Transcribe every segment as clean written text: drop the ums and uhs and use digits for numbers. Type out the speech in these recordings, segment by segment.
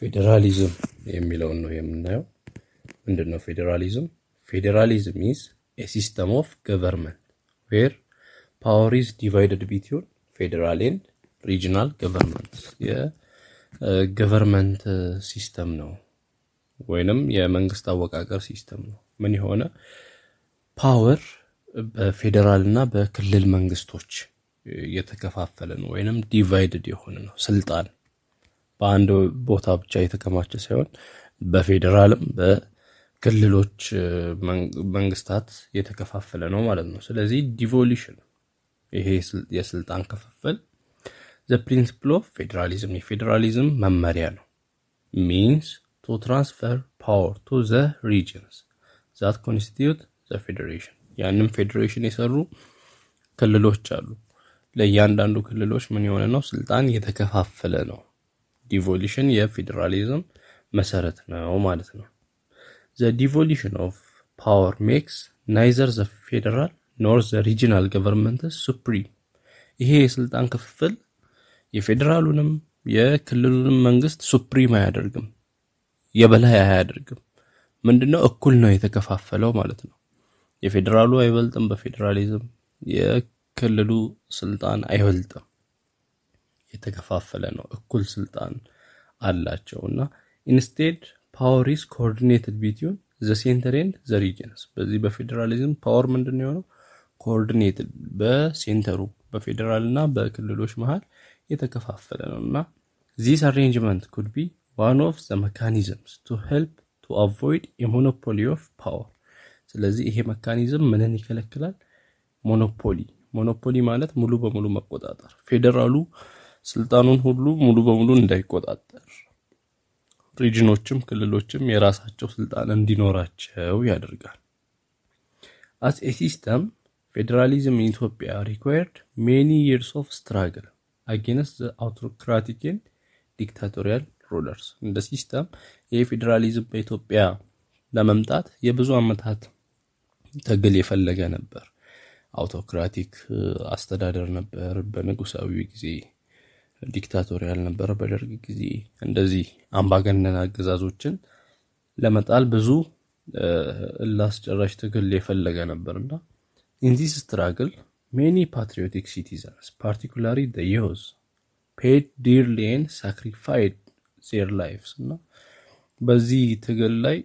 ፌዴራሊዝም የሚለውን ነው የምናየው። ምንድነው ፌዴራሊዝም? ፌዴራሊዝም is a system of government where power is divided between federal and regional governments. የገቨርንመንት ሲስተም ነው ወይንም የመንግስት አወቃቀር ሲስተም ነው። ምን የሆነ ፓወር በፌዴራል እና በክልል መንግስቶች የተከፋፈለ ነው ወይንም ዲቫይድድ የሆነ ነው። ስልጣን በአንድ ቦታ ብቻ የተከማቸ ሳይሆን በፌዴራልም በክልሎች መንግስታት የተከፋፈለ ነው ማለት ነው። ስለዚህ ዲቮሉሽን ይሄ የስልጣን ክፍፍል the principle of federalism የፌዴራሊዝም መመሪያ ነው። means to transfer power to the regions that constitute the federation ያንም ፌዴሬሽን የሰሩ ክልሎች አሉ። ለእያንዳንዱ ክልሎች ምን የሆነ ነው? ስልጣን የተከፋፈለ ነው። ዲቮሉሽን የፌዴራሊዝም መሰረት ነው ማለት ነው። the devolution of power makes neither the federal nor the regional governments supreme ይሄ የስልጣን ክፍፍል የፌዴራሉንም የክልሉንም መንግስት ሱፕሪም አያደርግም፣ የበላይ አያደርግም። ምንድነው? እኩል ነው የተከፋፈለው ማለት ነው። የፌዴራሉ አይበልጥም በፌዴራሊዝም፣ የክልሉ ስልጣን አይበልጥም፣ የተከፋፈለ ነው። እኩል ስልጣን አላቸውና instead power is coordinated between the center and the regions በዚህ በፌዴራሊዝም ፓወር ምንድነው የሆነው? coordinated በሴንተሩ በፌዴራልና በክልሎች መሃል የተከፋፈለ ነውና this arrangement could be one of the mechanisms to help to avoid a monopoly of power ስለዚህ ይሄ ሜካኒዝም ምንን ይከለክላል? ሞኖፖሊ ማለት ሙሉ በሙሉ መቆጣጠር፣ ፌዴራሉ ስልጣኑን ሁሉ ሙሉ በሙሉ እንዳይቆጣጠር፣ ሪጅኖችም ክልሎችም የራሳቸው ስልጣን እንዲኖራቸው ያደርጋል። as a system federalism in Ethiopia required many years of struggle against the autocratic and dictatorial rulers እንደ ሲስተም የፌዴራሊዝም በኢትዮጵያ ለመምጣት የብዙ አመታት ትግል የፈለገ ነበር። አውቶክራቲክ አስተዳደር ነበር በንጉሳዊ ጊዜ፣ ዲክታቶሪያል ነበር በደርግ ጊዜ። እንደዚህ አምባገነን አገዛዞችን ለመጣል ብዙ ላስጨራሽ ትግል የፈለገ ነበርና in this struggle many patriotic citizens particularly the youth paid dearly and sacrificed their lives እና በዚህ ትግል ላይ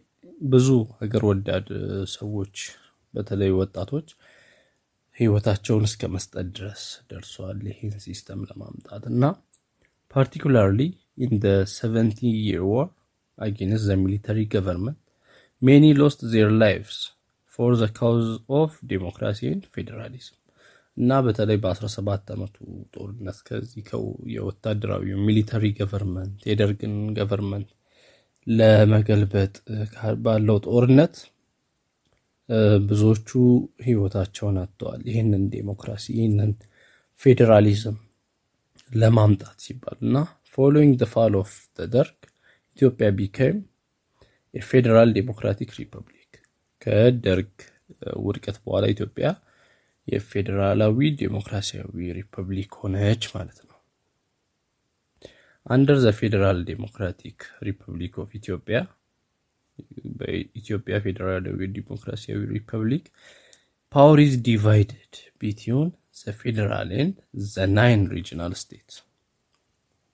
ብዙ ሀገር ወዳድ ሰዎች በተለይ ወጣቶች ህይወታቸውን እስከ መስጠት ድረስ ደርሰዋል ይሄን ሲስተም ለማምጣት እና particularly in the 70-year war against the military government many lost their lives for the cause of democracy and federalism እና በተለይ በ17 አመቱ ጦርነት ከዚህ የወታደራዊ ሚሊተሪ ገቨርንመንት የደርግን ገቨርንመንት ለመገልበጥ ባለው ጦርነት ብዙዎቹ ህይወታቸውን አጥተዋል። ይሄንን ዴሞክራሲ ይሄንን ፌዴራሊዝም ለማምጣት ሲባልና following the fall of the Derg Ethiopia became a federal democratic republic ከደርግ ውድቀት በኋላ ኢትዮጵያ የፌዴራላዊ ዴሞክራሲያዊ ሪፐብሊክ ሆነች ማለት ነው። under the federal democratic republic of Ethiopia በኢትዮጵያ ፌዴራላዊ ዲሞክራሲያዊ ሪፐብሊክ power is divided between the federal and the 9 regional states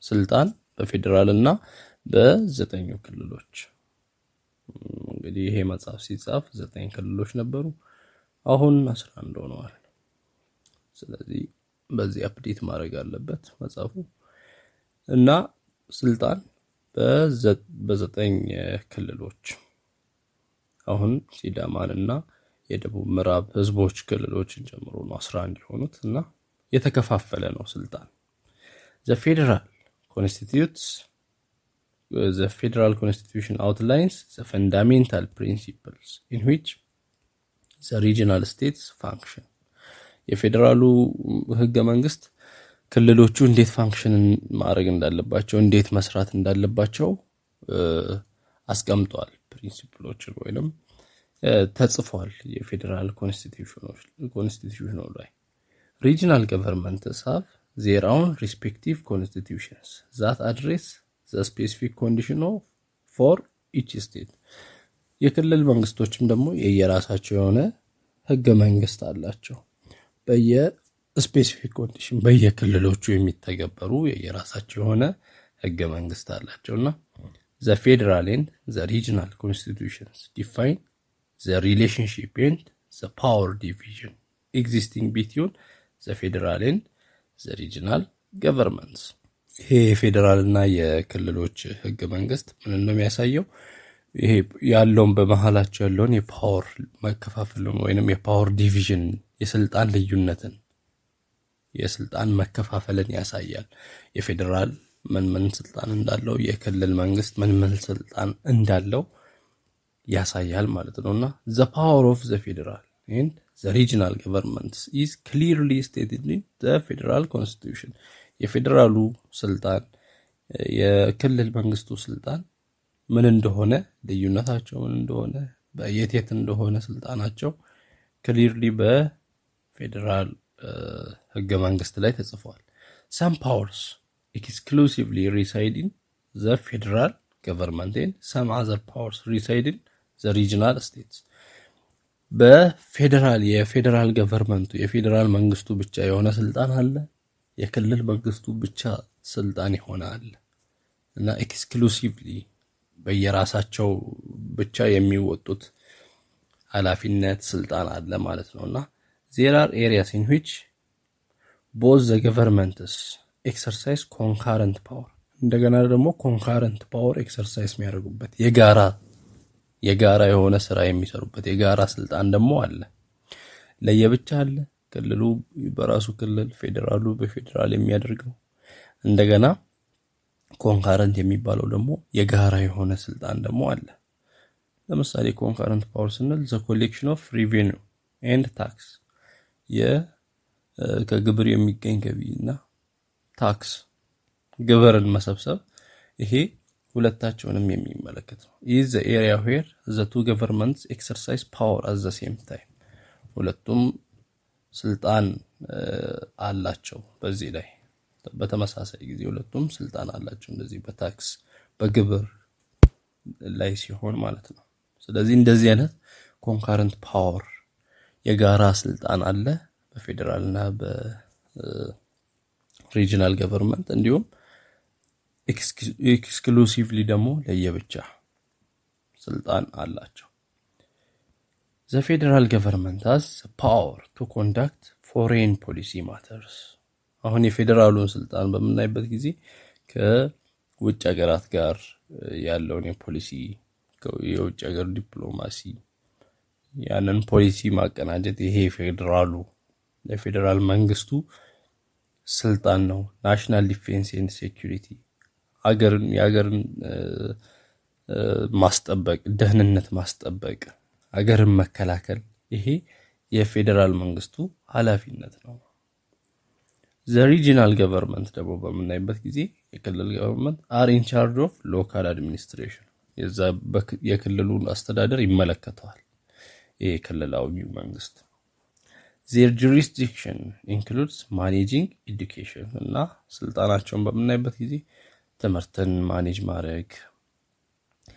ስልጣን በፌዴራልና በ9 ክልሎች። እንግዲህ ይሄ መጽሐፍ ሲጻፍ 9 ክልሎች ነበሩ፣ አሁን 11 ሆነዋል። ስለዚህ በዚህ አፕዴት ማድረግ አለበት መጽሐፉ እና ስልጣን በ9 ክልሎች አሁን ሲዳማንና የደቡብ ምዕራብ ህዝቦች ክልሎችን ጨምሮ ነው 11 የሆኑት እና የተከፋፈለ ነው ስልጣን። the federal constitution outlines the fundamental principles in which the regional states function የፌዴራሉ ህገ መንግስት ክልሎቹ እንዴት ፋንክሽን ማድረግ እንዳለባቸው እንዴት መስራት እንዳለባቸው አስቀምጧል። ፕሪንሲፕሎች ወይንም ተጽፏል የፌዴራል ኮንስቲቲዩሽኑ ላይ። regional governments have their own respective constitutions that address the specific condition of for each state የክልል መንግስቶችም ደግሞ የየራሳቸው የሆነ ህገ መንግስት አላቸው በየስፔሲፊክ ኮንዲሽን በየክልሎቹ የሚተገበሩ የየራሳቸው የሆነ ህገ መንግስት አላቸውና the federal and the regional constitutions define the relationship and the power division existing between the federal and the regional governments ይሄ የፌደራል እና የክልሎች ህገ መንግስት ምን ነው የሚያሳየው ይሄ ያለውን በመሃላቸው ያለውን የፓወር መከፋፈልን ወይንም የፓወር ዲቪዥን የስልጣን ልዩነትን የስልጣን መከፋፈልን ያሳያል የፌደራል ምን ስልጣን እንዳለው የክልል መንግስት ምን ስልጣን እንዳለው ያሳያል ማለት ነውና the power of the federal and the regional governments is clearly stated in the federal constitution የፌደራሉ ስልጣን የክልል መንግስቱ ስልጣን ምን እንደሆነ ልዩነታቸው ምን እንደሆነ በየት እንደሆነ ስልጣናቸው clearly በፌደራል ህገ መንግስት ላይ ተጽፏል some powers exclusively reside in the federal government and some other powers reside in the regional states በፌደራል የፌደራል ገቨርንመንቱ የፌደራል መንግስቱ ብቻ የሆነ ስልጣን አለ የክልል መንግስቱ ብቻ ስልጣን ይሆናል እና ኤክስክሉሲቭሊ በየራሳቸው ብቻ የሚወጡት ኃላፊነት ስልጣን አለ ማለት ነውና there are areas in which both the governments exercise concurrent power እንደገና ደግሞ concurrent power exercise የሚያደርጉበት የጋራ የሆነ ስራ የሚሰሩበት የጋራ ስልጣን ደግሞ አለ ለየብቻ አለ ክልሉ በራሱ ክልል ፌደራሉ በፌደራል የሚያደርገው እንደገና ኮንካረንት የሚባለው ደግሞ የጋራ የሆነ ስልጣን ደግሞ አለ ለምሳሌ ኮንካረንት ፓወር ስንል the collection of revenue and tax ከግብር የሚገኝ ገቢና ታክስ ግብርን መሰብሰብ ይሄ ሁለታቸውንም የሚመለከት ነው is the area where the two governments exercise power at the same time ሁለቱም ስልጣን አላቸው በዚህ ላይ በተመሳሳይ ጊዜ ሁለቱም ስልጣን አላቸው እንደዚህ በታክስ በግብር ላይ ሲሆን ማለት ነው ስለዚህ እንደዚህ አይነት ኮንካረንት ፓወር የጋራ ስልጣን አለ በፌደራልና በሪጂናል ገቨርንመንት እንዲሁም ኤክስክሉሲቭሊ ደግሞ ለየብቻ ስልጣን አላቸው The federal government has the power to conduct foreign policy matters. አሁን የፌደራሉን ስልጣን በመናይበት ጊዜ ከውጭ ሀገራት ጋር ያለውን የፖሊሲ የውጭ ሀገር ዲፕሎማሲ ያንን ፖሊሲ ማቀናጀት ይሄ ፌደራሉ ለፌደራል መንግስቱ ስልጣን ነው ናሽናል ዲፌንስ ኤንድ ሴኩሪቲ የሀገርን ማስጠበቅ ደህንነት ማስጠበቅ ሀገርን መከላከል ይሄ የፌደራል መንግስቱ ኃላፊነት ነው The regional government ደግሞ በመናይበት ጊዜ የክልል government are in charge of local administration የክልሉን አስተዳደር ይመለከታል ይሄ ክልላዊ መንግስት Their jurisdiction includes managing education እና ስልጣናቸውን በመናይበት ጊዜ ትምህርትን ማኔጅ ማድረግ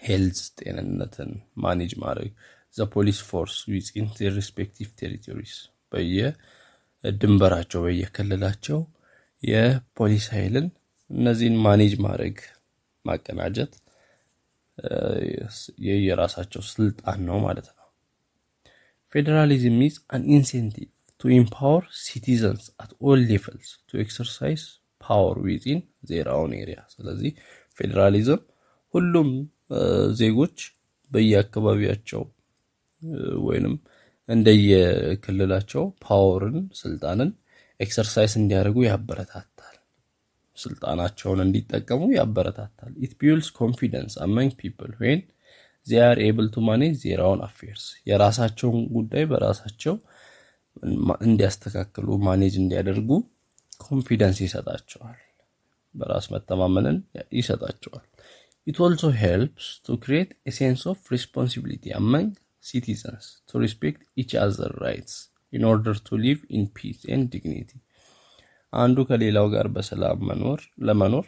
health ጤንነትን ማኔጅ ማድረግ the police force within their respective territories በየድንበራቸው በየክልላቸው የፖሊስ ኃይልን እነዚህን ማኔጅ ማድረግ ማቀናጀት የየራሳቸው ስልጣን ነው ማለት ነው Federalism is an incentive to empower citizens at all levels to exercise power within their own area ስለዚህ ፌደራሊዝም ሁሉም ዜጎች በየአካባቢያቸው ወይንም እንደየክልላቸው ፓወርን ስልጣንን ኤክሰርሳይዝ እንዲያደርጉ ያበረታታል ስልጣናቸውን እንዲጠቀሙ ያበረታታል It builds confidence among people when they are able to manage their own affairs የራሳቸውን ጉዳይ በራሳቸው እንዲያስተካክሉ ማኔጅ እንዲያደርጉ ኮንፊደንስ ይሰጣቸዋል በራስ መተማመንን ይሰጣቸዋል It also helps to create a sense of responsibility among citizens to respect each other's rights in order to live in peace and dignity አንዱ ከሌላው ጋር በሰላም ለመኖር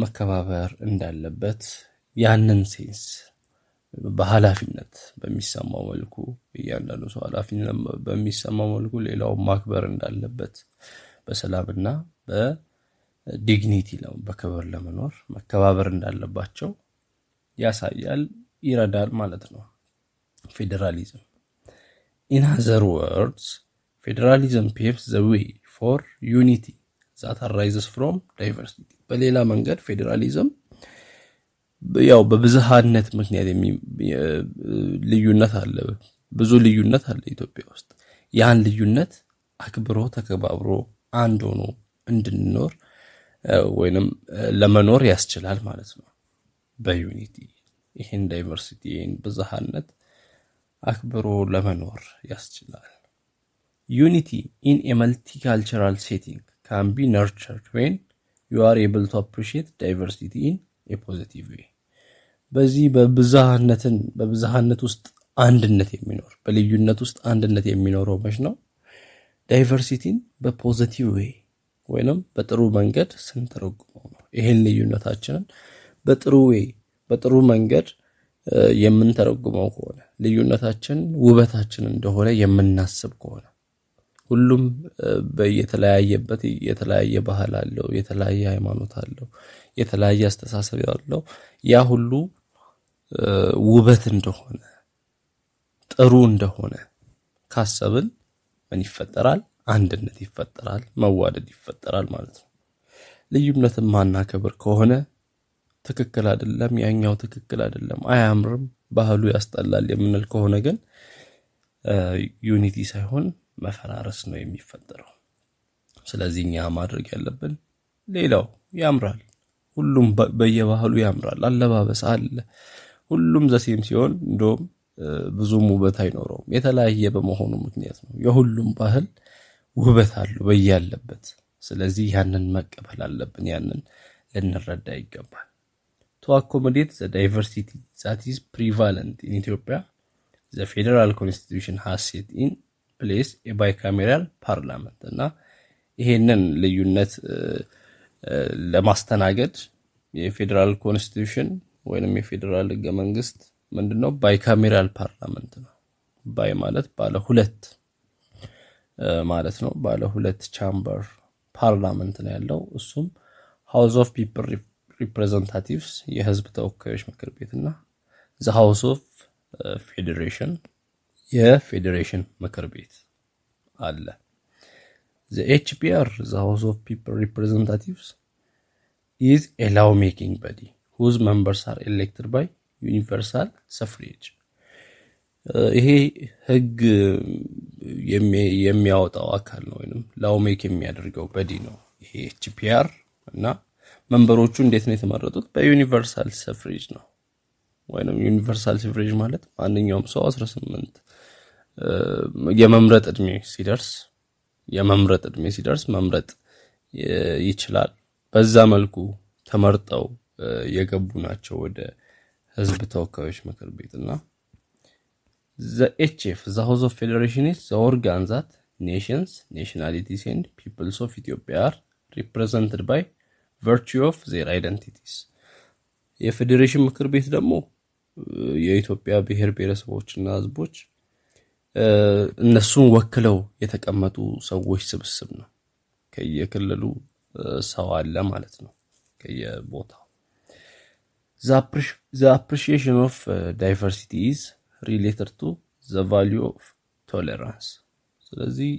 መከባበር እንዳለበት ያንን ሴንስ በኃላፊነት በሚሰማው መልኩ እያንዳንዱ ሰው ኃላፊነት በሚሰማው መልኩ ሌላው ማክበር እንዳለበት በሰላምና በዲግኒቲ በክብር ለመኖር መከባበር እንዳለባቸው ያሳያል ይረዳል ማለት ነው ፌደራሊዝም in other words federalism paves the way for unity that arises from diversity በሌላ መንገድ ፌደራሊዝም ያው በብዝሃነት ምክንያት ልዩነት አለ ብዙ ልዩነት አለ ኢትዮጵያ ውስጥ ያን ልዩነት አክብሮ ተከባብሮ አንድ ሆኖ እንድንኖር ወይንም ለመኖር ያስችላል ማለት ነው በዩኒቲ ይሄን ዳይቨርሲቲ ይሄን ብዝሃነት አክብሮ ለመኖር ያስችላል unity in a multicultural setting can be nurtured when you are able to appreciate diversity in a positive way በዚህ በብዝሃነት ውስጥ አንድነት የሚኖር በልዩነት ውስጥ አንድነት የሚኖረው መች ነው ዳይቨርሲቲን በፖዚቲቭ ዌይ ወይንም በጥሩ መንገድ ስንተረጉመው ነው ይሄን ልዩነታችንን በጥሩ ዌይ በጥሩ መንገድ የምንተረጉመው ከሆነ ልዩነታችን ውበታችን እንደሆነ የምናስብ ከሆነ ሁሉም በየተለያየበት የተለያየ ባህል አለው የተለያየ ሃይማኖት አለው የተለያየ አስተሳሰብ አለው ያ ሁሉ ውበት እንደሆነ ጥሩ እንደሆነ ካሰብን ምን ይፈጠራል አንድነት ይፈጠራል መዋደድ ይፈጠራል ማለት ነው ልዩነትን ማናከብር ከሆነ ትክክል አይደለም ያኛው ትክክል አይደለም አያምርም ባህሉ ያስጠላል የምንል ከሆነ ግን ዩኒቲ ሳይሆን መፈራረስ ነው የሚፈጠረው ስለዚህ እኛ ማድረግ ያለብን ሌላው ያምራል ሁሉም በየባህሉ ያምራል አለባበስ አለ ሁሉም ዘሴም ሲሆን እንደውም ብዙም ውበት አይኖረውም የተለያየ በመሆኑ ምክንያት ነው የሁሉም ባህል ውበት አለው በያለበት ስለዚህ ያንን መቀበል አለብን ያንን ልንረዳ ይገባል to accommodate the diversity that is prevalent in Ethiopia the federal constitution has set in place a bicameral parliament እና ይሄንን ልዩነት ለማስተናገድ የፌደራል ኮንስቲቱሽን ወይንም የፌደራል ህገ መንግስት ምንድነው ባይካሜራል ፓርላመንት ነው ባይ ማለት ባለ ሁለት ማለት ነው ባለ ሁለት ቻምበር ፓርላመንት ነው ያለው እሱም ሃውስ ኦፍ ፒፕል ሪፕሬዘንታቲቭስ የህዝብ ተወካዮች ምክር ቤትና ዘ ሃውስ ኦፍ ፌዴሬሽን የፌዴሬሽን ምክር ቤት አለ the HPR the house of people representatives is a law making body whose members are elected by universal suffrage ይሄ ህግ የሚያወጣው አካል ነው ወይንም ላው ሜክ የሚያደርገው በዲ ነው ይሄ HPR እና መንበሮቹ እንዴት ነው የተመረጡት በዩኒቨርሳል ሰፍሬጅ ነው ወይንም ዩኒቨርሳል ሰፍሬጅ ማለት ማንኛውም ሰው 18 የመምረጥ እድሜ ሲደርስ መምረጥ ይችላል በዛ መልኩ ተመርጠው የገቡ ናቸው ወደ ህዝብ ተወካዮች ምክር ቤትና the HF the House of Federation is the organ that nations nationalities and peoples of Ethiopia are represented by virtue of their identities የፌዴሬሽን ምክር ቤት ደግሞ የኢትዮጵያ ብሔር ብሔረሰቦችና ህዝቦች እነሱን ወክለው የተቀመጡ ሰዎች ስብስብ ነው ከየክልሉ ሰው አለ ማለት ነው ከየቦታው the appreciation of diversity is related to the value of tolerance ስለዚህ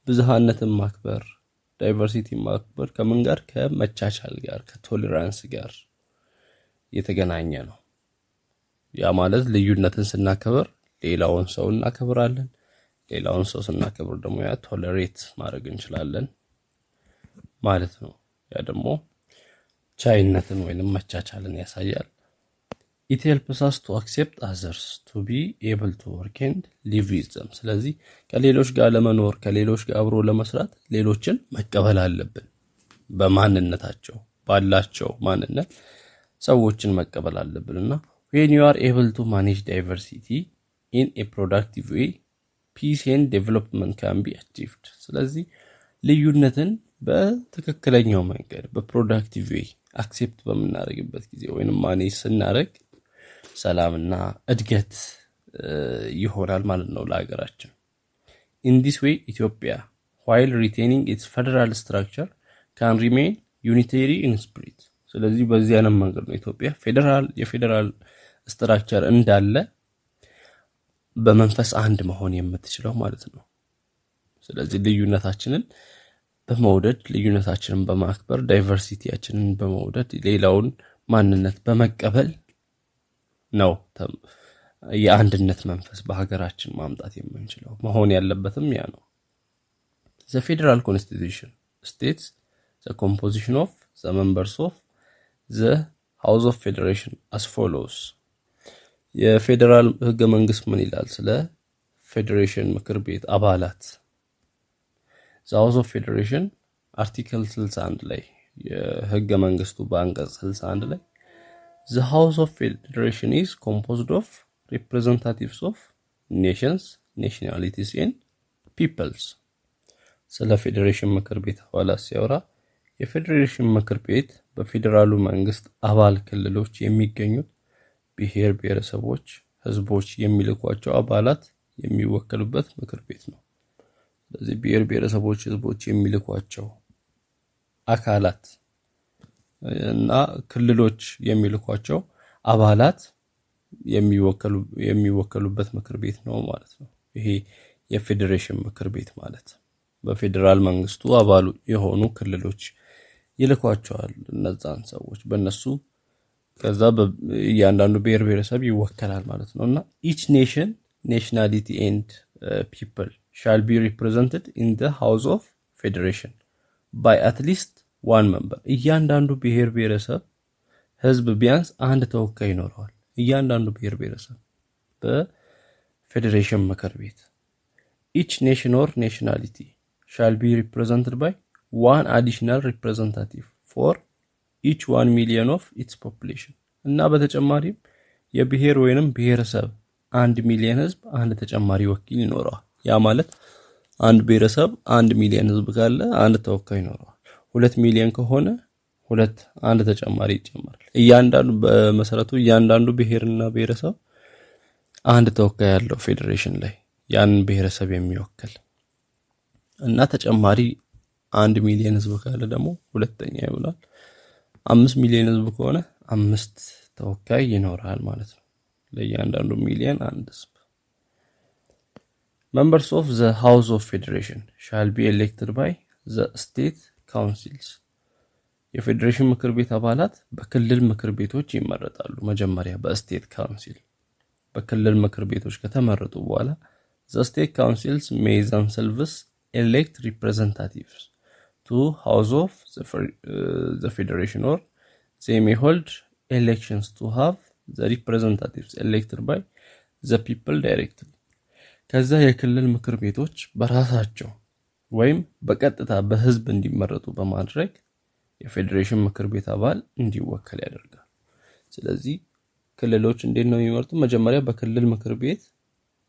ብዝሃነትን ማክበር ዳይቨርሲቲ ማክበር ከምን ጋር ከመቻቻል ጋር ከቶለራንስ ጋር የተገናኘ ነው ያ ማለት ልዩነትን ስናከብር ሌላውን ሰው እናከብራለን ሌላውን ሰው ስናከብር ደግሞ ያ ቶለሬት ማድረግ እንችላለን ማለት ነው ያ ደግሞ ቻይነትን ወይንም መቻቻልን ያሳያል it helps us to accept others to be able to work and live with them ስለዚህ ከሌሎች ጋር ለመኖር ከሌሎች ጋር አብሮ ለመስራት ሌሎችን መቀበል አለብን በማንነታቸው ባላቸው ማንነት ሰዎችን መቀበል አለብንና when you are able to manage diversity in a productive way peace and development can be achieved ስለዚህ ልዩነትን በትክክለኛው መንገድ በፕሮዳክቲቭ ዌይ አክሴፕት በምናደርግበት ጊዜ ወይንም ማኔጅ ስናደርግ ሰላምና እድገት ይሆናል ማለት ነው ለሀገራችን። In this way Ethiopia while retaining its federal structure can remain unitary in spirit. ስለዚህ በዚህ አይነት መንገድ ነው ኢትዮጵያ የፌደራል ስትራክቸር እንዳለ በመንፈስ አንድ መሆን የምትችለው ማለት ነው። ስለዚህ ልዩነታችንን በመውደድ ልዩነታችንን በማክበር ዳይቨርሲቲያችንን በመውደድ ሌላውን ማንነት በመቀበል ነው የአንድነት መንፈስ በሀገራችን ማምጣት የምንችለው። መሆን ያለበትም ያ ነው። The Federal Constitution states the composition of the members of the House of Federation as follows. የፌደራል ህገ መንግስት ምን ይላል ስለ ፌዴሬሽን ምክር ቤት አባላት? The House of Federation አርቲክል 61 ላይ የህገ መንግስቱ በአንቀጽ 61 ላይ The House of Federation is composed of representatives of nations, nationalities and peoples. ስለ ፌዴሬሽን ምክር ቤት አባላት ሲያወራ የፌዴሬሽን ምክር ቤት በፌደራሉ መንግስት አባል ክልሎች የሚገኙት ብሔር ብሔረሰቦች ህዝቦች የሚልኳቸው አባላት የሚወከሉበት ምክር ቤት ነው። ስለዚህ ብሔር ብሔረሰቦች ህዝቦች የሚልኳቸው አካላት እና ክልሎች የሚልኳቸው አባላት የሚወከሉበት ምክር ቤት ነው ማለት ነው። ይሄ የፌዴሬሽን ምክር ቤት ማለት በፌደራል መንግስቱ አባሉ የሆኑ ክልሎች ይልኳቸዋል እነዛን ሰዎች በእነሱ ከዛ በእያንዳንዱ ብሔር ብሔረሰብ ይወከላል ማለት ነውና each nation, nationality and people shall be represented in the House of Federation by at least one member. እያንዳንዱ ብሔር ብሔረሰብ ህዝብ ቢያንስ አንድ ተወካይ ይኖረዋል። እያንዳንዱ ብሔር ብሔረሰብ በፌዴሬሽን ምክር ቤት each nation or nationality shall be represented by one additional representative for each 1 million of its population. እና በተጨማሪም የብሔር ወይንም ብሔረሰብ 1 ሚሊዮን ህዝብ አንድ ተጨማሪ ወኪል ይኖረዋል። ያ ማለት አንድ ብሔረሰብ 1 ሚሊዮን ህዝብ ካለ አንድ ተወካይ ይኖረዋል። 2 ሚሊዮን ከሆነ አንድ ተጨማሪ ይጨመራል። እያንዳንዱ በመሰረቱ እያንዳንዱ ብሔርና ብሔረሰብ አንድ ተወካይ ያለው ፌዴሬሽን ላይ ያን ብሔረሰብ የሚወክል እና ተጨማሪ 1 ሚሊዮን ህዝብ ካለ ደግሞ ሁለተኛ ይሆናል። 5 ሚሊዮን ህዝብ ከሆነ 5 ተወካይ ይኖራል ማለት ነው። ለእያንዳንዱ ሚሊዮን አንድ ህዝብ። Members of the House of Federation shall be elected by the state councils. የፌዴሬሽን ምክር ቤት አባላት በክልል ምክር ቤቶች ይመረጣሉ። መጀመሪያ በስቴት ካውንሲል በክልል ምክር ቤቶች ከተመረጡ በኋላ the state councils may themselves elect representatives to House of the Federation, or they may hold elections to have the representatives elected by the people directly. ከዛ የክልል ምክር ቤቶች በራሳቸው ወይም በቀጥታ በህዝብ እንዲመረጡ በማድረግ የፌዴሬሽን ምክር ቤት አባል እንዲወከል ያደርጋል። ስለዚህ ክልሎች እንዴት ነው የሚመርጡ? መጀመሪያ በክልል ምክር ቤት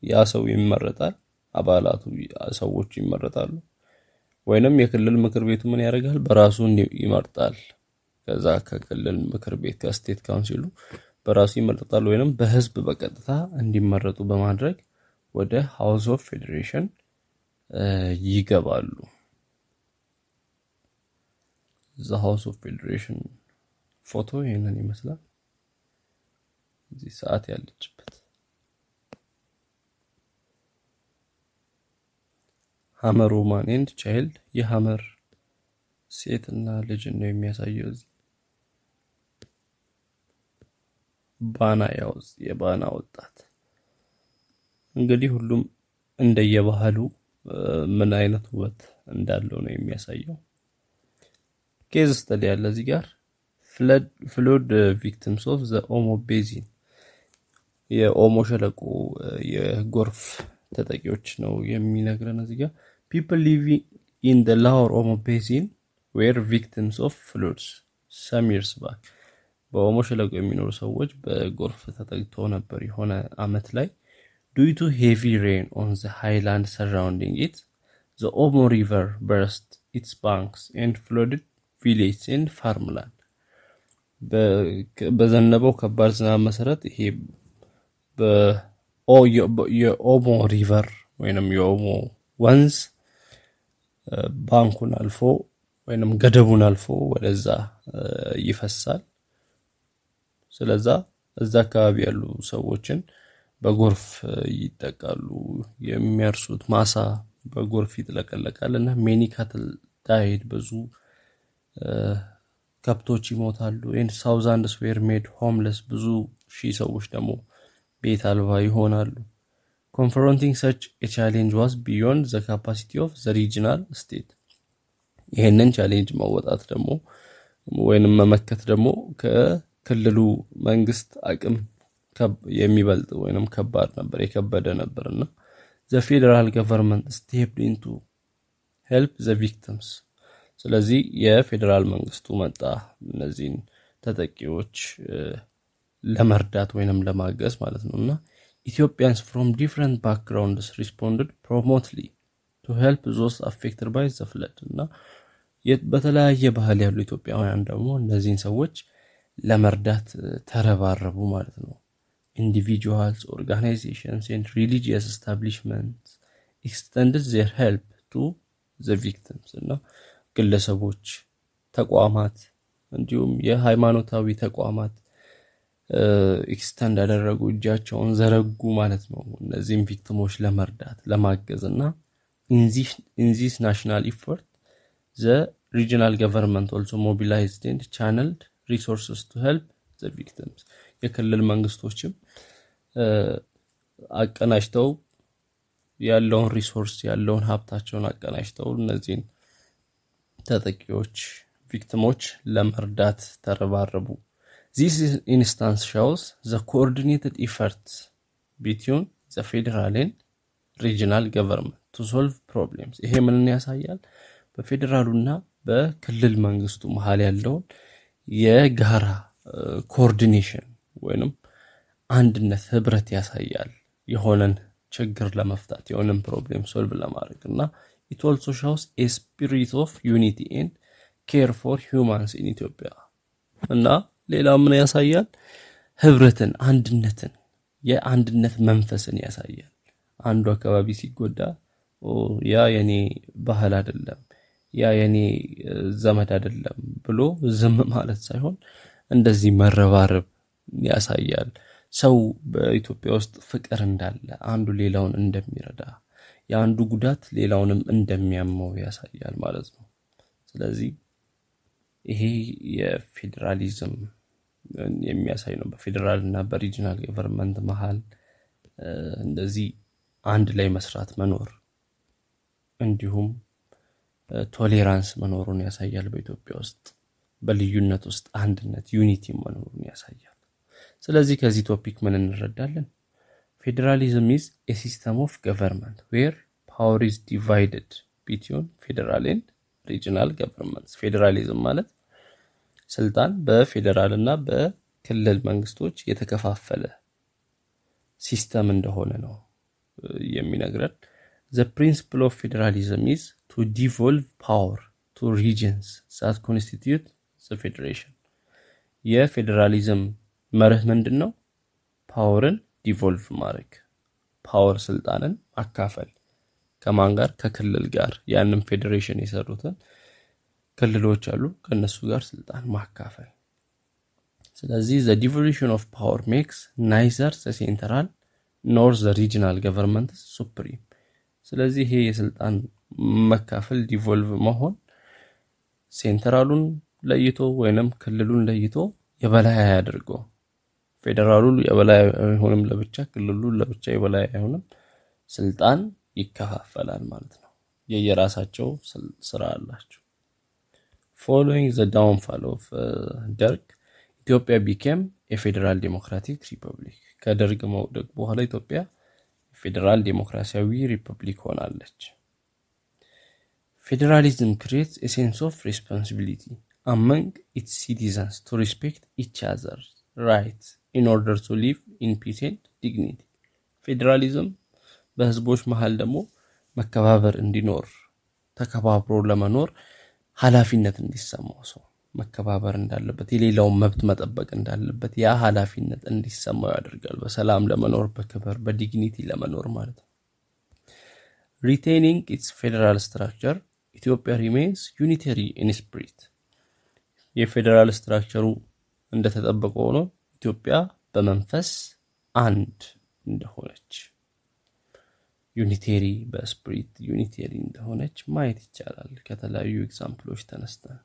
ያ ሰው ይመረጣል፣ አባላቱ ሰዎች ይመረጣሉ። ወይንም የክልል ምክር ቤቱ ምን ያደርጋል? በራሱ ይመርጣል። ከዛ ከክልል ምክር ቤት ከስቴት ካውንሲሉ በራሱ ይመርጣል ወይንም በህዝብ በቀጥታ እንዲመረጡ በማድረግ ወደ ሃውስ ኦፍ ፌዴሬሽን ይገባሉ። the House of Federation ፎቶ ይሄንን ይመስላል። እዚህ ሰዓት ያለችበት ሃመር woman and child የሃመር ሴትና ልጅ ነው የሚያሳየው። እዚህ ባና ያውዝ የባና ወጣት እንግዲህ ሁሉም እንደየባህሉ ምን አይነት ውበት እንዳለው ነው የሚያሳየው። ኬዝ ስተዲ ያለ እዚህ ጋር flood victims of the Omo Basin የኦሞ ሸለቆ የጎርፍ ተጠቂዎች ነው የሚነግረን እዚህ ጋር። people living in the lower Omo Basin were victims of floods some years back. በኦሞ ሸለቆ የሚኖሩ ሰዎች በጎርፍ ተጠቅተው ነበር የሆነ አመት ላይ due to heavy rain on the highland surrounding it. The Omo River burst its banks and flooded villages and farmland. በዘነበው ከባድ ዝናብ መሰረት ይሄ የኦሞ ሪቨር ወይንም የኦሞ ወንዝ ባንኩን አልፎ ወይንም ገደቡን አልፎ ወደዛ ይፈሳል። ስለዛ እዛ አካባቢ ያሉ ሰዎችን በጎርፍ ይጠቃሉ። የሚያርሱት ማሳ በጎርፍ ይጥለቀለቃልና ሜኒ ካትል ዳይድ ብዙ ከብቶች ይሞታሉ። ኢን ሳውዛንድስ ዌር ሜድ ሆምለስ ብዙ ሺህ ሰዎች ደግሞ ቤት አልባ ይሆናሉ። Confronting such a challenge was beyond the capacity of the regional state. ይሄንን ቻሌንጅ ማወጣት ደግሞ ወይንም መመከት ደግሞ ከክልሉ መንግስት አቅም የሚበልጥ ወይንም ከባድ ነበር የከበደ ነበርና the federal government stepped in to help the victims. ስለዚህ የፌደራል መንግስቱ መጣ እነዚህን ተጠቂዎች ለመርዳት ወይንም ለማገዝ ማለት ነውና Ethiopians from different backgrounds responded promptly to help those affected by the flood. እና በተለያየ ባህል ያሉ ኢትዮጵያውያን ደግሞ እነዚህን ሰዎች ለመርዳት ተረባረቡ ማለት ነው። Individuals, organizations and religious establishments extended their help to the victims. እና ግለሰቦች፣ ተቋማት እንዲሁም የሃይማኖታዊ ተቋማት ኤክስተንድ አደረጉ እጃቸውን ዘረጉ ማለት ነው እነዚህን ቪክቲሞች ለመርዳት ለማገዝና in this national effort the regional government also mobilized and channeled resources to help the victims. የክልል መንግስቶችም አቀናጅተው ያለውን ሪሶርስ ያለውን ሀብታቸውን አቀናጅተው እነዚህን ተጠቂዎች ቪክቲሞች ለመርዳት ተረባረቡ። This instance shows the coordinated efforts between the federal and regional government to solve problems. ይሄ ምንን ያሳያል? በፌደራሉና በክልል መንግስቱ መሃል ያለውን የጋራ ኮኦርዲኔሽን ወይንም አንድነት ህብረት ያሳያል የሆነን ችግር ለመፍታት የሆነን ፕሮብሌም ሶልቭ ለማድረግና it also shows a spirit of unity and care for humans in Ethiopia. እና ሌላው ምን ያሳያል? ህብረትን፣ አንድነትን፣ የአንድነት መንፈስን ያሳያል። አንዱ አካባቢ ሲጎዳ ያ የኔ ባህል አይደለም ያ የኔ ዘመድ አይደለም ብሎ ዝም ማለት ሳይሆን እንደዚህ መረባረብ ያሳያል። ሰው በኢትዮጵያ ውስጥ ፍቅር እንዳለ አንዱ ሌላውን እንደሚረዳ የአንዱ ጉዳት ሌላውንም እንደሚያመው ያሳያል ማለት ነው። ስለዚህ ይሄ የፌደራሊዝም የሚያሳይ ነው። በፌደራልና በሪጂናል ገቨርንመንት መሃል እንደዚህ አንድ ላይ መስራት መኖር እንዲሁም ቶሌራንስ መኖሩን ያሳያል። በኢትዮጵያ ውስጥ በልዩነት ውስጥ አንድነት ዩኒቲ መኖሩን ያሳያል። ስለዚህ ከዚህ ቶፒክ ምን እንረዳለን? Federalism is a system of government where power is divided between federal and regional governments. Federalism ማለት ስልጣን በፌደራልና በክልል መንግስቶች የተከፋፈለ ሲስተም እንደሆነ ነው የሚነግረን። The principle of federalism is to devolve power to regions that constitute the federation. የፌደራሊዝም መርህ ምንድነው? ፓወርን ዲቮልቭ ማድረግ፣ ፓወር ስልጣንን ማካፈል ከማን ጋር? ከክልል ጋር። ያንን ፌዴሬሽን የሰሩትን ክልሎች አሉ ከነሱ ጋር ስልጣን ማካፈል። ስለዚህ the devolution of power makes neither the central nor the regional government supreme. ስለዚህ ይሄ የስልጣን መካፈል ዲቮልቭ መሆን ሴንትራሉን ለይቶ ወይንም ክልሉን ለይቶ የበላይ ያድርገው። ፌደራሉ የበላይ አይሆንም ለብቻ፣ ክልሉ ለብቻ የበላይ አይሆንም። ስልጣን ይከፋፈላል ማለት ነው። የየራሳቸው ስራ አላቸው። Following the downfall of Derg, Ethiopia became a federal democratic republic. ከደርግ መውደቅ በኋላ ኢትዮጵያ ፌደራል ዴሞክራሲያዊ ሪፐብሊክ ሆናለች። Federalism creates a sense of responsibility among its citizens to respect each other's rights in order to live in peace and dignity. ፌደራሊዝም በህዝቦች መሃል ደግሞ መከባበር እንዲኖር ተከባብሮ ለመኖር ኃላፊነት እንዲሰማው ሰው መከባበር እንዳለበት የሌላውን መብት መጠበቅ እንዳለበት ያ ኃላፊነት እንዲሰማው ያደርጋል በሰላም ለመኖር በክብር በዲግኒቲ ለመኖር ማለት ነው retaining its federal structure Ethiopia remains unitary in spirit የፌደራል ስትራክቸሩ እንደተጠበቀ ሆኖ ኢትዮጵያ በመንፈስ አንድ እንደሆነች ዩኒቴሪ በስፒሪት ዩኒቴሪ እንደሆነች ማየት ይቻላል ከተለያዩ ኤግዛምፕሎች ተነስተን